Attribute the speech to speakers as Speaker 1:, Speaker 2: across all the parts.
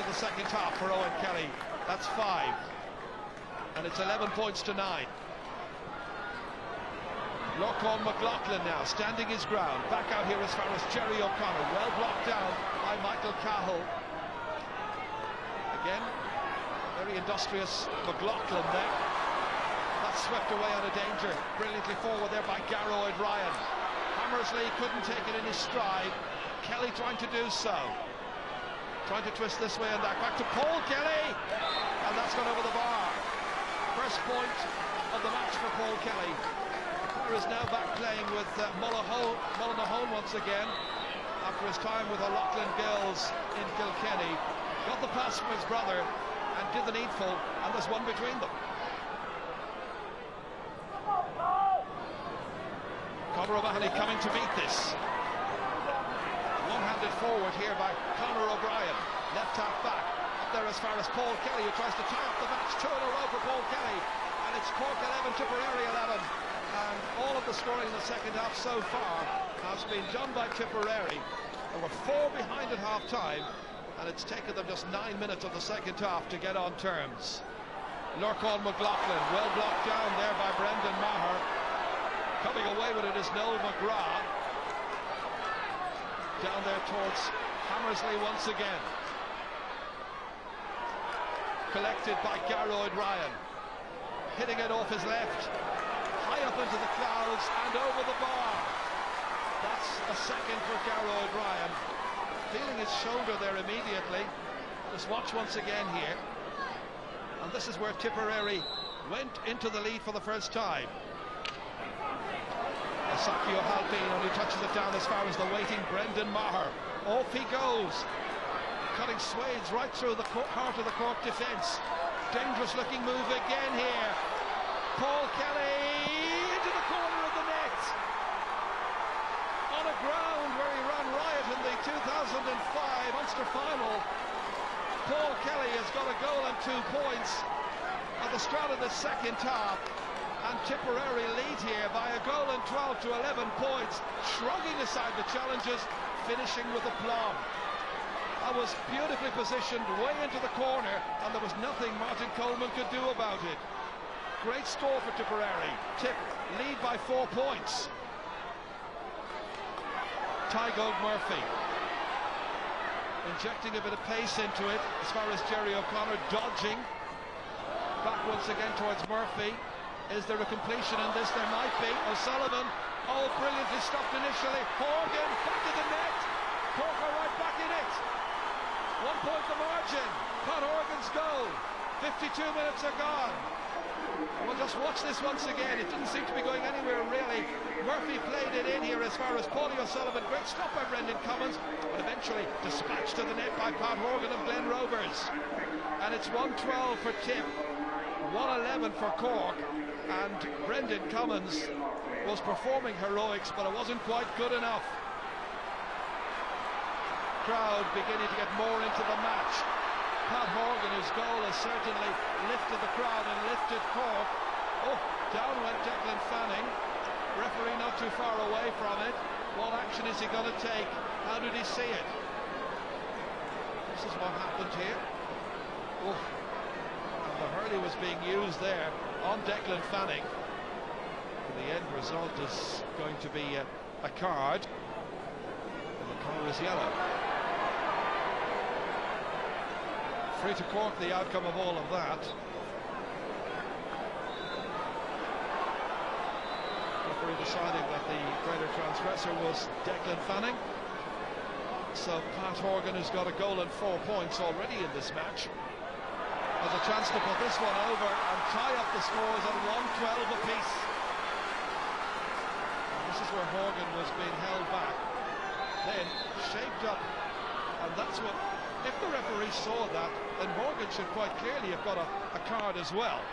Speaker 1: the second half for Owen Kelly. That's 5. And it's 11 points to 9. Lorcan McLaughlin now standing his ground. Back out here as far as Jerry O'Connor. Well blocked down by Michael Cahill. Again, very industrious McLaughlin there. That's swept away out of danger. Brilliantly forward there by Garroyd Ryan. Hammersley couldn't take it in his stride. Kelly trying to do so. Trying to twist this way and that. Back to Paul Kelly. And that's gone over the bar. First point of the match for Paul Kelly. He is now back playing with Mullinahone once again after his time with O'Loughlin Girls in Kilkenny. Got the pass from his brother and did the needful, and there's one between them. Conor O'Mahony coming to meet this. One-handed forward here by Conor O'Brien. Left half back. Up there as far as Paul Kelly, who tries to tie up the match. 2 in a row for Paul Kelly. And it's Cork 11, Tipperary 11. And all of the scoring in the second half so far has been done by Tipperary. They were 4 behind at half-time, and it's taken them just 9 minutes of the second half to get on terms. Lorcan McLaughlin, well blocked down there by Brendan Maher. Coming away with it is Noel McGrath. Down there towards Hammersley once again. Collected by Garroyd Ryan. Hitting it off his left. High up into the clouds and over the bar. That's a second for Garroyd Ryan. Feeling his shoulder there immediately. Just watch once again here. And this is where Tipperary went into the lead for the first time. Saki O'Halpine only touches it down as far as the waiting Brendan Maher. Off he goes. Cutting swathes right through the heart of the Cork defence. Dangerous looking move again here. Paul Kelly into the corner of the net. On a ground where he ran riot in the 2005 Ulster final. Paul Kelly has got a goal and 2 points at the start of the second half. And Tipperary lead here by a goal and 12 to 11 points. Shrugging aside the challenges, finishing with aplomb. I was beautifully positioned way into the corner, and there was nothing Martin Coleman could do about it. Great score for Tipperary. Tip lead by 4 points. Tygold Murphy injecting a bit of pace into it as far as Jerry O'Connor dodging. Back once again towards Murphy. Is there a completion in this? There might be. O'Sullivan, oh, brilliantly stopped initially. Horgan, back to the net. Cork are right back in it. 1 point the margin. Pat Horgan's goal. 52 minutes are gone. We'll just watch this once again. It didn't seem to be going anywhere really. Murphy played it in here as far as Paulie O'Sullivan. Great stop by Brendan Cummins, but eventually dispatched to the net by Pat Horgan of Glen Rovers. And it's 1-12 for Tip, 1-11 for Cork. And Brendan Cummins was performing heroics, but it wasn't quite good enough. Crowd beginning to get more into the match. Pat Horgan, whose goal has certainly lifted the crowd and lifted Cork. Oh, down went Declan Fanning. Referee not too far away from it. What action is he going to take? How did he see it? This is what happened here. Oh. The hurley was being used there on Declan Fanning. The end result is going to be a card. And the colour is yellow. Free to Cork, the outcome of all of that. Referee deciding that the greater transgressor was Declan Fanning. So Pat Horgan, who's got a goal and 4 points already in this match, has a chance to put this one over and tie up the scores at 1-12 apiece. This is where Horgan was being held back, then shaped up, and that's what, if the referee saw that, then Horgan should quite clearly have got a card as well.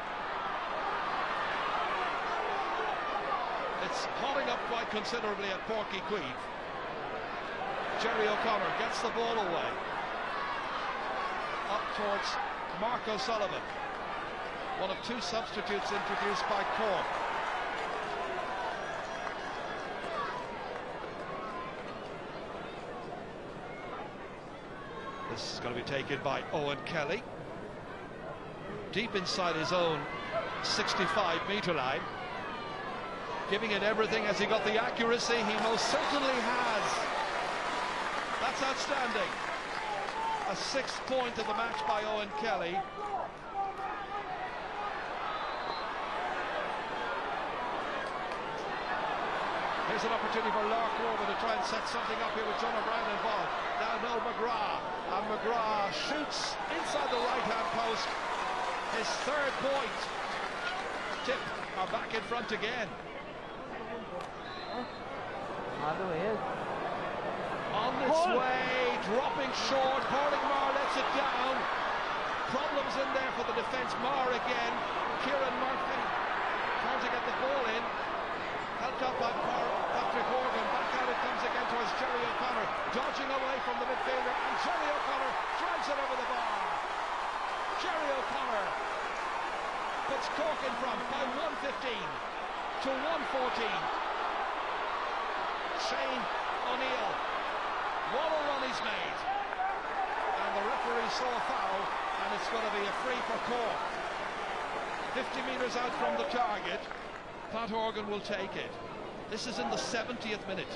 Speaker 1: It's hotting up quite considerably at Porky Queeve. Jerry O'Connor gets the ball away. Up towards Mark O'Sullivan, one of 2 substitutes introduced by Cork. This is going to be taken by Owen Kelly. Deep inside his own 65-metre line. Giving it everything. Has he got the accuracy? He most certainly has. That's outstanding. A 6th point of the match by Owen Kelly. Here's an opportunity for Lark Rover to try and set something up here with John O'Brien involved. Now no McGrath, and McGrath shoots inside the right-hand post. His 3rd point. Tip are back in front again. On this way, dropping short. Hurling lets it down. Problems in there for the defence. Marr again. Kieran Murphy trying to get the ball in. Helped up by Patrick Horgan. Back out it comes again towards Jerry O'Connor. Dodging away from the midfielder. And Jerry O'Connor drives it over the bar. Jerry O'Connor puts Cork in front by 115 to 114. Shane O'Neill. What a run he's made. And the referee saw a foul, and it's going to be a free for Cork. 50 metres out from the target. Pat Horgan will take it. This is in the 70th minute.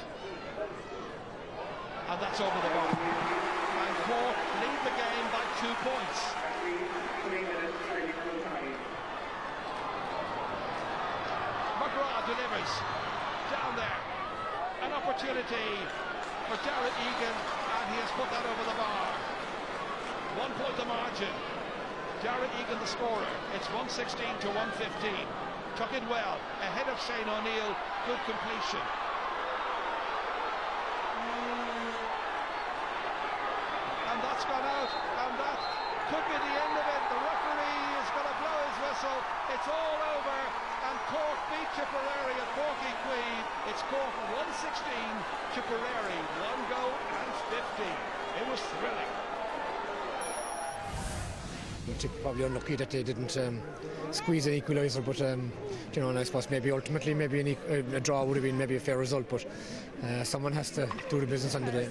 Speaker 1: And that's over the bar. And Cork lead the game by 2 points. McGrath delivers. Down there. An opportunity for Darragh Egan, and he has put that over the bar. 1 point the margin. Darragh Egan the scorer. It's 116 to 115. Tuck in well, ahead of Shane O'Neill. Good completion. And that's gone out, and that could be the end of it. The referee is going to blow his whistle. It's all over, and Cork beat Tipperary at Corky Queen. It's Cork 116, Tipperary 1 goal and 50. It was thrilling.
Speaker 2: Probably unlucky that they didn't squeeze an equaliser, but you know, and I suppose maybe ultimately maybe a draw would have been maybe a fair result, but someone has to do the business on the day.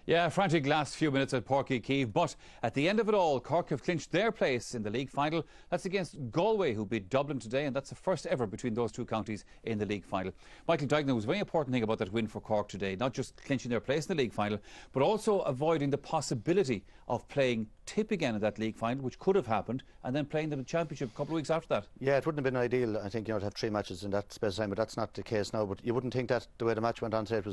Speaker 3: Yeah, frantic last few minutes at Páirc Uí Chaoimh, but at the end of it all, Cork have clinched their place in the league final. That's against Galway, who beat Dublin today, and that's the first ever between those two counties in the league final. Michael Dignan was a very important thing about that win for Cork today, not just clinching their place in the league final, but also avoiding the possibility of playing Tip again in that league final, which could have happened, and then playing them in the championship a couple of weeks after that.
Speaker 4: Yeah, it wouldn't have been ideal, I think, you know, to have 3 matches in that space of time, but that's not the case now. But you wouldn't think that the way the match went on today, it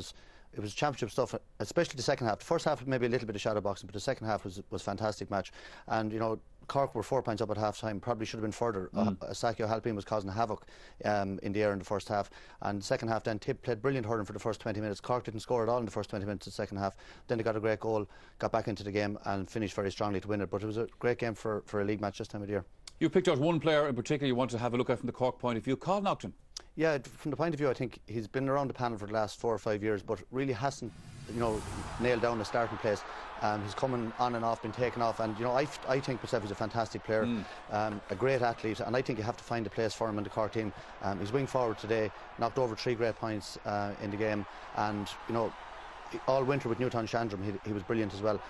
Speaker 4: was championship stuff, especially the second half. The first half maybe a little bit of shadow boxing, but the second half was a fantastic match. And you know, Cork were 4 points up at half time, probably should have been further. Sakio Halpin was causing havoc in the air in the first half, and the second half then Tip played brilliant hurling for the first 20 minutes. Cork didn't score at all in the first 20 minutes of the second half. Then they got a great goal, got back into the game and finished very strongly to win it. But it was a great game for a league match this time of the year. You picked out one player in particular you wanted to have a look at from the Cork point of view, Colin Naughton. Yeah, from the point of view, I think he's been around the panel for the last 4 or 5 years, but really hasn't, you know, nailed down a starting place. He's coming on and off, been taken off, and you know, I think myself he's a fantastic player, a great athlete, and I think you have to find a place for him in the Cork team. He's wing forward today, knocked over 3 great points in the game, and you know, all winter with Newton Shandrum he was brilliant as well.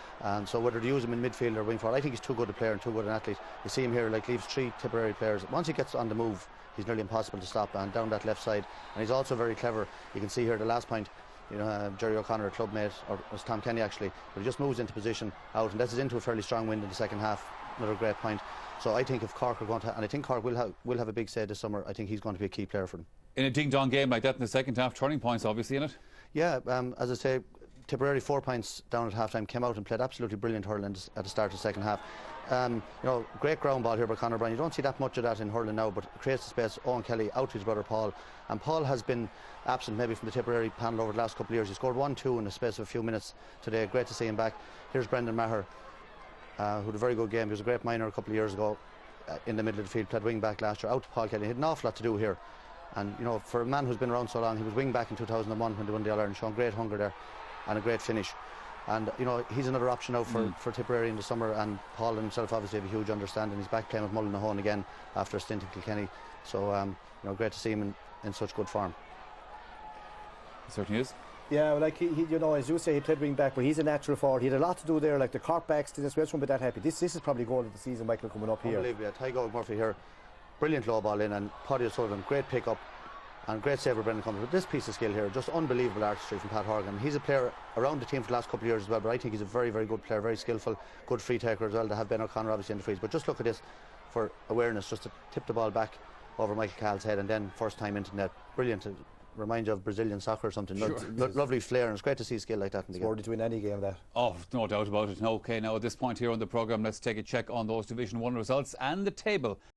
Speaker 4: So whether to use him in midfield or wing forward, I think he's too good a player and too good an athlete. You see him here, like, leaves 3 Tipperary players. Once he gets on the move, he's nearly impossible to stop, and down that left side. And he's also very clever. You can see here the last point, you know, Jerry O'Connor, a clubmate, or was Tom Kenny actually, but he just moves into position out, and this is into a fairly strong wind in the second half. Another great point. So I think if Cork are going to, and I think Cork will have a big say this summer, I think he's going to be a key player for them. In a ding-dong game like that in the second half, turning points obviously in it. Yeah, as I say, Tipperary 4 points down at half-time, came out and played absolutely brilliant hurling at the start of the second half. You know, great ground ball here by Conor Bryan. You don't see that much of that in hurling now, but it creates the space. Owen Kelly out to his brother Paul, and Paul has been absent maybe from the Tipperary panel over the last couple of years. He scored 1-2 in the space of a few minutes today. Great to see him back. Here's Brendan Maher, who had a very good game. He was a great minor a couple of years ago in the middle of the field, played wing back last year, out to Paul Kelly. He had an awful lot to do here, and you know, for a man who's been around so long, he was wing back in 2001 when they won the All-Ireland, showing great hunger there and a great finish. And you know, he's another option now for Tipperary in the summer, and Paul himself obviously have a huge understanding. He's back playing with Mullinahone again after a stint in Kilkenny, so you know, great to see him in such good form. It certainly is.
Speaker 5: Yeah, well, like he, you know, as you say, he played wing back, but he's a natural forward. He had a lot to do there, like the Cork backs. Dennis Welsh won't be that happy. This is probably goal of the season, Michael, coming up here.
Speaker 4: Unbelievable, yeah. Tygo Murphy here, brilliant low ball in, and Paddy O'Sullivan, great pick up, and great save for Brendan Cummins. But this piece of skill here, just unbelievable artistry from Pat Horgan. He's a player around the team for the last couple of years as well, but I think he's a very, very good player, very skillful, good free taker as well. They have Ben O'Connor obviously in the frees, but just look at this for awareness, just to tip the ball back over Michael Call's head and then first time into net. Brilliant. It reminds you of Brazilian soccer or something.
Speaker 3: Sure.
Speaker 4: Lovely flair, and it's great to see skill like that in the game.
Speaker 5: Scored to win any game, that.
Speaker 3: Oh, no doubt about it. Okay, now at this point here on the programme, let's take a check on those Division 1 results and the table.